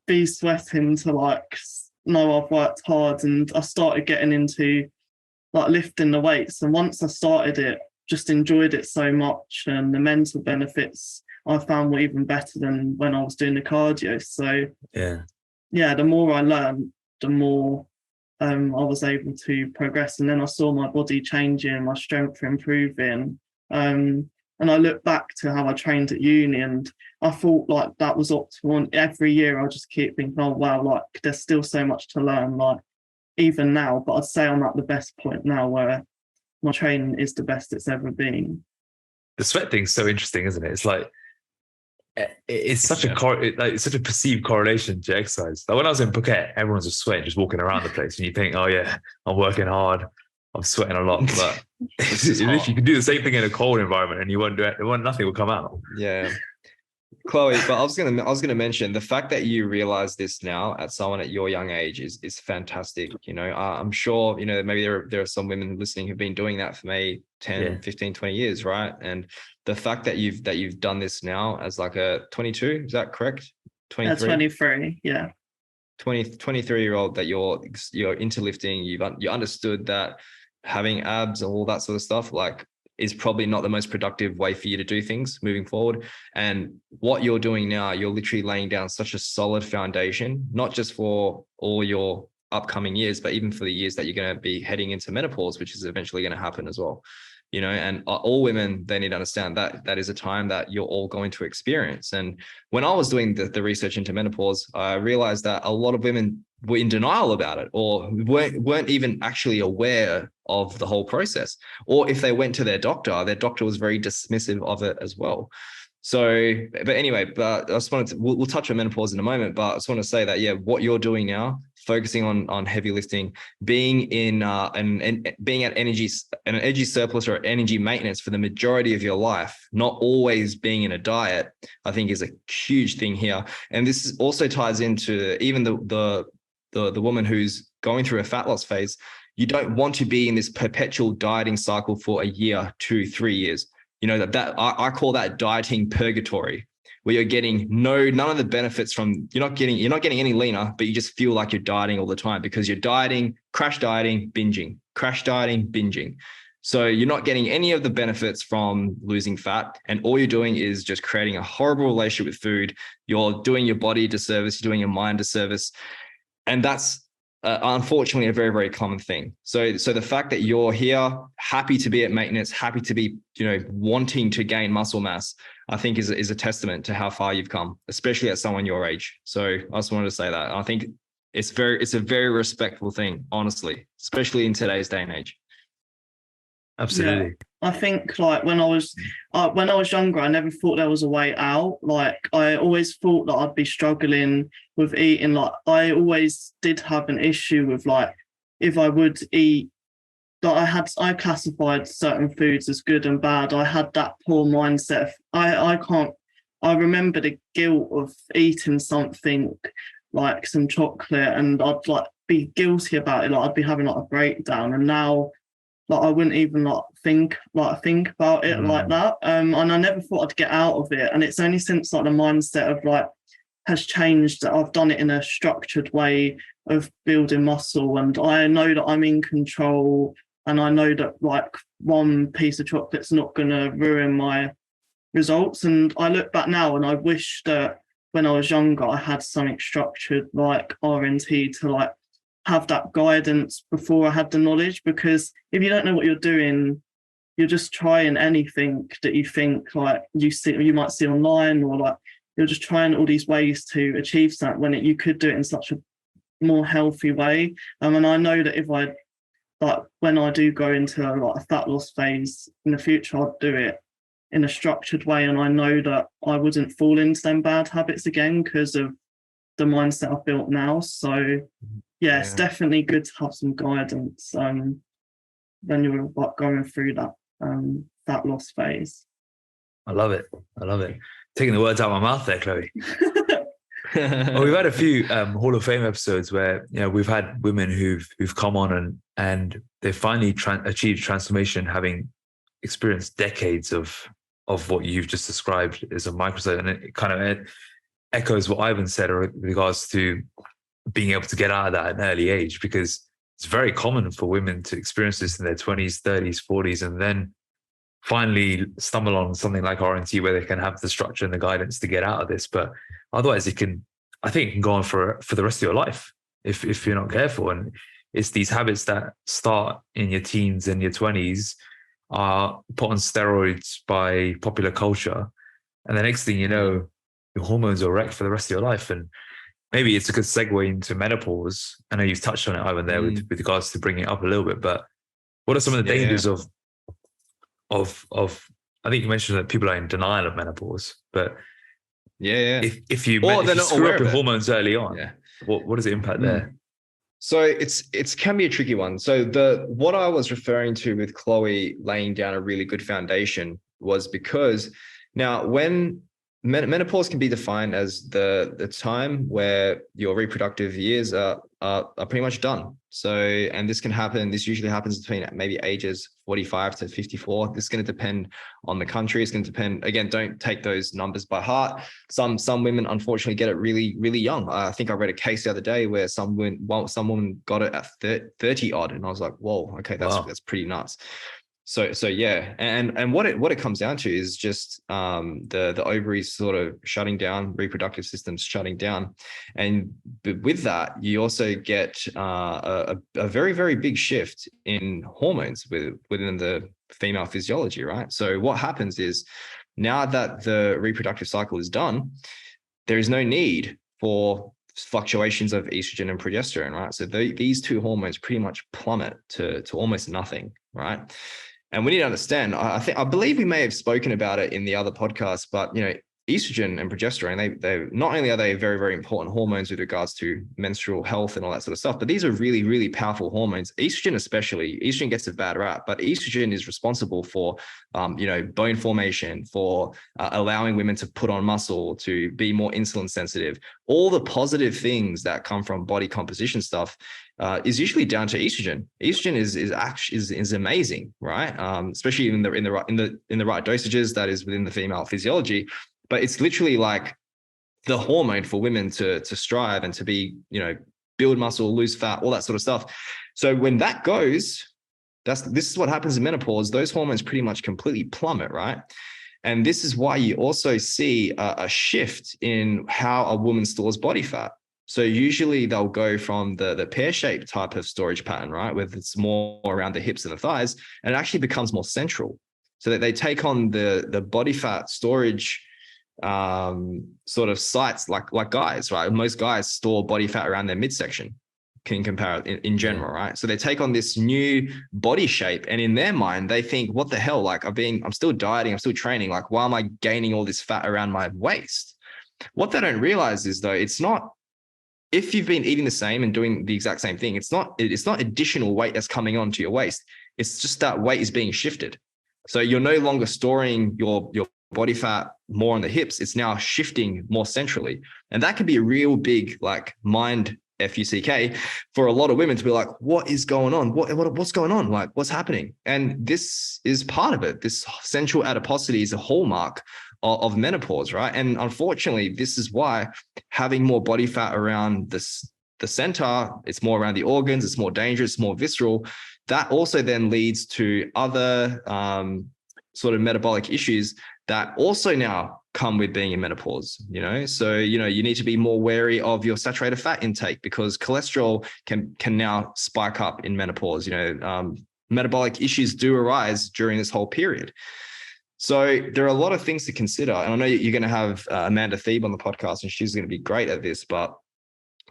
be sweating to like know I've worked hard, and I started getting into like lifting the weights. And once I started it, just enjoyed it so much, and the mental benefits I found were even better than when I was doing the cardio. So yeah, the more I learned, the more I was able to progress. And then I saw my body changing, my strength improving. And I look back to how I trained at uni, and I thought like that was optimal. And every year I just keep thinking, oh wow, like there's still so much to learn, like even now. But I'd say I'm at the best point now where my training is the best it's ever been. The sweat thing's so interesting, isn't it? It's like it's such it's such a perceived correlation to exercise. Like when I was in Phuket, everyone's just sweating, just walking around the place, and you think, oh yeah, I'm working hard, I'm sweating a lot. But if you can do the same thing in a cold environment and you won't do it, nothing will come out. Yeah. Chloe, but I was gonna mention the fact that you realize this now at someone at your young age is fantastic. You know, I'm sure, you know, maybe there are some women listening who've been doing that for maybe 10, 15, 20 years, right? And the fact that you've done this now as like a 22, is that correct? 23? 23, yeah. 23-year-old that you're into lifting, you understood that having abs and all that sort of stuff like is probably not the most productive way for you to do things moving forward. And what you're doing now, you're literally laying down such a solid foundation, not just for all your upcoming years, but even for the years that you're going to be heading into menopause, which is eventually going to happen as well. You know, and all women, they need to understand that that is a time that you're all going to experience. And when I was doing the research into menopause, I realized that a lot of women were in denial about it, or weren't even actually aware of the whole process. Or if they went to their doctor was very dismissive of it as well. So, but anyway, but I just wanted to, we'll touch on menopause in a moment, but I just want to say that, yeah, what you're doing now, focusing on heavy lifting, being in and being at an energy surplus or energy maintenance for the majority of your life, not always being in a diet, I think is a huge thing here. And this also ties into even the woman who's going through a fat loss phase. You don't want to be in this perpetual dieting cycle for a year, 2, 3 years. You know, that I call that dieting purgatory, where you're getting none of the benefits from, you're not getting any leaner, but you just feel like you're dieting all the time because you're dieting, crash dieting, binging. So you're not getting any of the benefits from losing fat, and all you're doing is just creating a horrible relationship with food. You're doing your body a disservice, you're doing your mind a disservice. And that's unfortunately a very, very common thing. So the fact that you're here, happy to be at maintenance, happy to be, you know, wanting to gain muscle mass, I think is a testament to how far you've come, especially at someone your age. So I just wanted to say that. I think it's a very respectful thing, honestly, especially in today's day and age. Absolutely. Yeah. I think like when I was younger, I never thought there was a way out. Like I always thought that I'd be struggling with eating. Like I always did have an issue with like if I would eat, that I classified certain foods as good and bad. I had that poor mindset. I remember the guilt of eating something like some chocolate, and I'd like be guilty about it. Like I'd be having like a breakdown, and now like I wouldn't even like think about it like that. And I never thought I'd get out of it. And it's only since like the mindset of like has changed that I've done it in a structured way of building muscle. And I know that I'm in control. And I know that like one piece of chocolate's not going to ruin my results. And I look back now and I wish that when I was younger, I had something structured like RNT to like have that guidance before I had the knowledge. Because if you don't know what you're doing, you're just trying anything that you think like you might see online, or like you're just trying all these ways to achieve something when you could do it in such a more healthy way. And I know that if I like when I do go into like a fat loss phase in the future, I'd do it in a structured way, and I know that I wouldn't fall into them bad habits again because of the mindset I've built now. So yeah, it's definitely good to have some guidance when you're like going through that fat loss phase. I love it. Taking the words out of my mouth there, Chloe. Well, we've had a few Hall of Fame episodes where we've had women who've come on and they finally achieved transformation, having experienced decades of what you've just described as a microsite, and it kind of echoes what Ivan said in regards to being able to get out of that at an early age, because it's very common for women to experience this in their 20s, 30s, 40s, and then finally stumble on something like RNT where they can have the structure and the guidance to get out of this. But otherwise I think it can go on for the rest of your life if you're not careful. And it's these habits that start in your teens and your 20s are put on steroids by popular culture. And the next thing you know, your hormones are wrecked for the rest of your life. And maybe it's a good segue into menopause. I know you've touched on it, Ivan, there with regards to bringing it up a little bit, but what are some of the dangers of I think you mentioned that people are in denial of menopause, but if you screw up your hormones early on, what is the impact there? So it can be a tricky one. So what I was referring to with Chloe laying down a really good foundation was because now when menopause can be defined as the time where your reproductive years are pretty much done. So, and this usually happens between maybe ages 45 to 54. This is going to depend on the country. It's going to depend, again, don't take those numbers by heart. Some women unfortunately get it really, really young. I think I read a case the other day where some woman got it at 30 odd. And I was like, whoa, okay, that's pretty nuts. So yeah, and what it comes down to is just the ovaries sort of shutting down, reproductive systems shutting down, and with that you also get a very, very big shift in hormones within the female physiology, right? So what happens is now that the reproductive cycle is done, there is no need for fluctuations of estrogen and progesterone, right? So these two hormones pretty much plummet to almost nothing, right? And we need to understand, I believe we may have spoken about it in the other podcast, but estrogen and progesterone, they not only are they very, very important hormones with regards to menstrual health and all that sort of stuff, but these are really, really powerful hormones. Estrogen gets a bad rap, but estrogen is responsible for, bone formation, for allowing women to put on muscle, to be more insulin sensitive. All the positive things that come from body composition stuff is usually down to estrogen. Estrogen is amazing, right? Especially in the right dosages, that is within the female physiology. But it's literally like the hormone for women to strive and to be, build muscle, lose fat, all that sort of stuff. So when that goes, this is what happens in menopause. Those hormones pretty much completely plummet, right? And this is why you also see a shift in how a woman stores body fat. So usually they'll go from the pear-shaped type of storage pattern, right, where it's more around the hips and the thighs, and it actually becomes more central. So that they take on the body fat storage sort of sites like guys, right? Most guys store body fat around their midsection, can compare it in general, right? So they take on this new body shape, and in their mind, they think, what the hell? Like I'm still dieting, I'm still training. Like, why am I gaining all this fat around my waist? What they don't realize is though, it's not, if you've been eating the same and doing the exact same thing, it's not additional weight that's coming onto your waist. It's just that weight is being shifted. So you're no longer storing your body fat more on the hips. It's now shifting more centrally. And that can be a real big like mind FUCK for a lot of women to be like, what is going on? What's going on? Like, what's happening? And this is part of it. This central adiposity is a hallmark of menopause, right? And unfortunately, this is why having more body fat around the center, it's more around the organs, it's more dangerous, more visceral. that also then leads to other sort of metabolic issues that also now come with being in menopause, So, you need to be more wary of your saturated fat intake because cholesterol can now spike up in menopause. Metabolic issues do arise during this whole period. So there are a lot of things to consider. And I know you're going to have Amanda Thebe on the podcast, and she's going to be great at this, but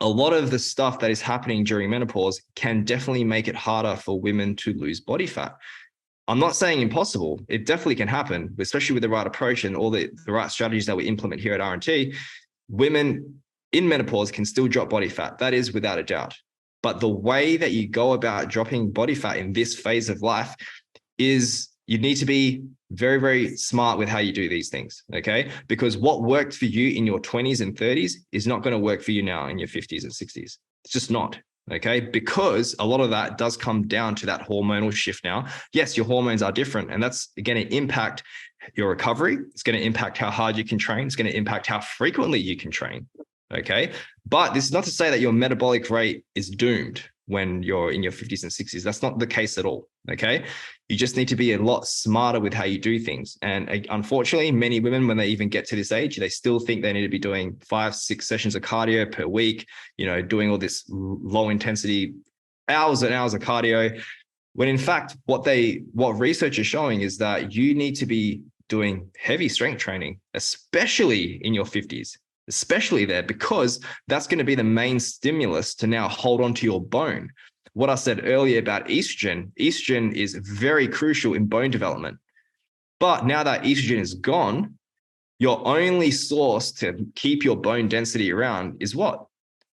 a lot of the stuff that is happening during menopause can definitely make it harder for women to lose body fat. I'm not saying impossible. It definitely can happen, especially with the right approach and all the right strategies that we implement here at RNT. Women in menopause can still drop body fat. That is without a doubt. But the way that you go about dropping body fat in this phase of life is you need to be very, very smart with how you do these things, okay? Because what worked for you in your 20s and 30s is not going to work for you now in your 50s and 60s. It's just not. Okay, because a lot of that does come down to that hormonal shift now. Yes, your hormones are different, and that's going to impact your recovery. It's going to impact how hard you can train. It's going to impact how frequently you can train. Okay, but this is not to say that your metabolic rate is doomed when you're in your 50s and 60s. That's not the case at all. Okay, you just need to be a lot smarter with how you do things. And unfortunately, many women, when they even get to this age, they still think they need to be doing 5-6 sessions of cardio per week, doing all this low intensity hours and hours of cardio. When in fact, what research is showing is that you need to be doing heavy strength training, especially in your 50s, especially there, because that's going to be the main stimulus to now hold on to your bone. What I said earlier about estrogen is very crucial in bone development. But now that estrogen is gone, your only source to keep your bone density around is what?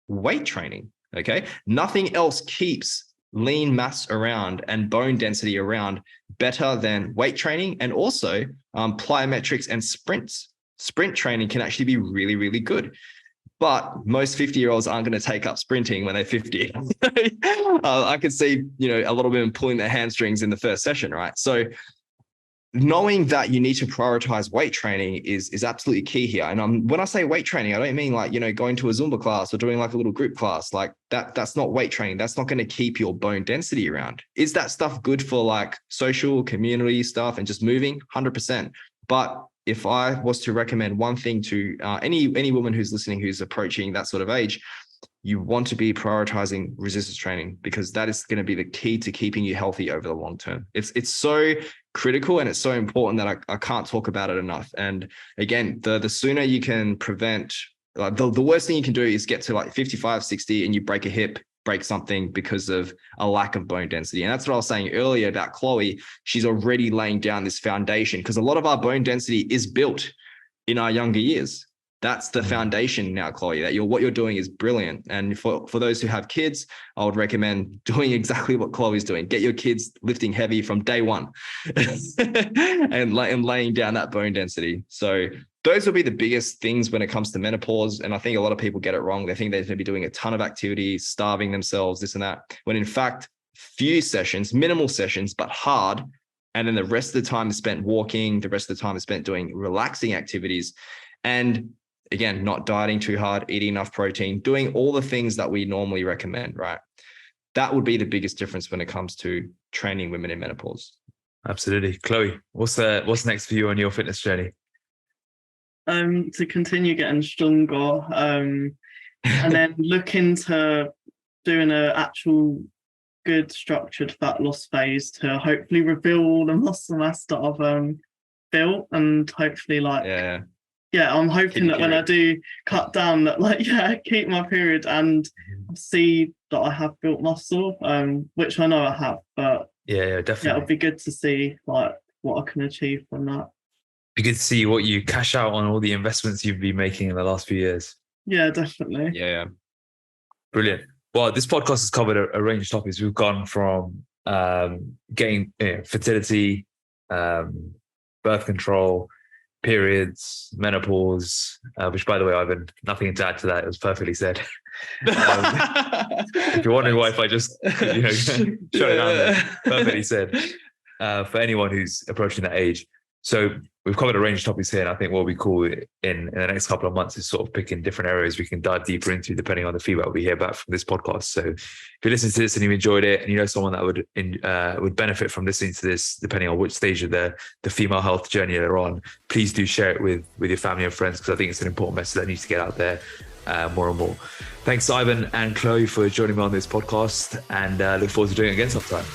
Weight training, okay? Nothing else keeps lean mass around and bone density around better than weight training, and also plyometrics and sprints. Sprint training can actually be really, really good. But most 50-year-olds aren't going to take up sprinting when they're 50. I could see, a lot of women pulling their hamstrings in the first session, right? So knowing that you need to prioritize weight training is absolutely key here. And when I say weight training, I don't mean like, going to a Zumba class or doing like a little group class. Like that's not weight training. That's not going to keep your bone density around. Is that stuff good for like social community stuff and just moving? 100%. But if I was to recommend one thing to any woman who's listening, who's approaching that sort of age, you want to be prioritizing resistance training, because that is going to be the key to keeping you healthy over the long term. It's so critical and it's so important that I can't talk about it enough. And again, the sooner you can prevent, like the worst thing you can do is get to like 55, 60 and you break a hip, break something because of a lack of bone density. And that's what I was saying earlier about Chloe. She's already laying down this foundation, because a lot of our bone density is built in our younger years. That's the foundation now, Chloe, that what you're doing is brilliant. And for those who have kids, I would recommend doing exactly what Chloe's doing. Get your kids lifting heavy from day one and laying down that bone density. So those will be the biggest things when it comes to menopause. And I think a lot of people get it wrong. They think they're going to be doing a ton of activities, starving themselves, this and that, when in fact, few sessions, minimal sessions, but hard. And then the rest of the time is spent walking. The rest of the time is spent doing relaxing activities. And again, not dieting too hard, eating enough protein, doing all the things that we normally recommend, right? That would be the biggest difference when it comes to training women in menopause. Absolutely. Chloe, what's next for you on your fitness journey? To continue getting stronger, and then look into doing an actual good structured fat loss phase to hopefully reveal all the muscle mass that I've built, and hopefully I'm hoping that when I do cut down that keep my period and see that I have built muscle, which I know I have, but definitely. It'll be good to see what I can achieve from that. Be good to see what you cash out on all the investments you've been making in the last few years. Yeah, definitely. Yeah. Brilliant. Well, this podcast has covered a range of topics. We've gone from getting fertility, birth control, periods, menopause, which, by the way, Ivan, nothing to add to that. It was perfectly said. If you're wondering why, if I just shut it down there, perfectly said. For anyone who's approaching that age. So we've covered a range of topics here, and I think what we call it in the next couple of months is sort of picking different areas we can dive deeper into depending on the feedback we hear back from this podcast. So if you listen to this and you enjoyed it, and you know someone that would benefit from listening to this, depending on which stage of the female health journey they're on, please do share it with your family and friends, because I think it's an important message that needs to get out there more and more. Thanks, Ivan and Chloe, for joining me on this podcast, and look forward to doing it again sometime.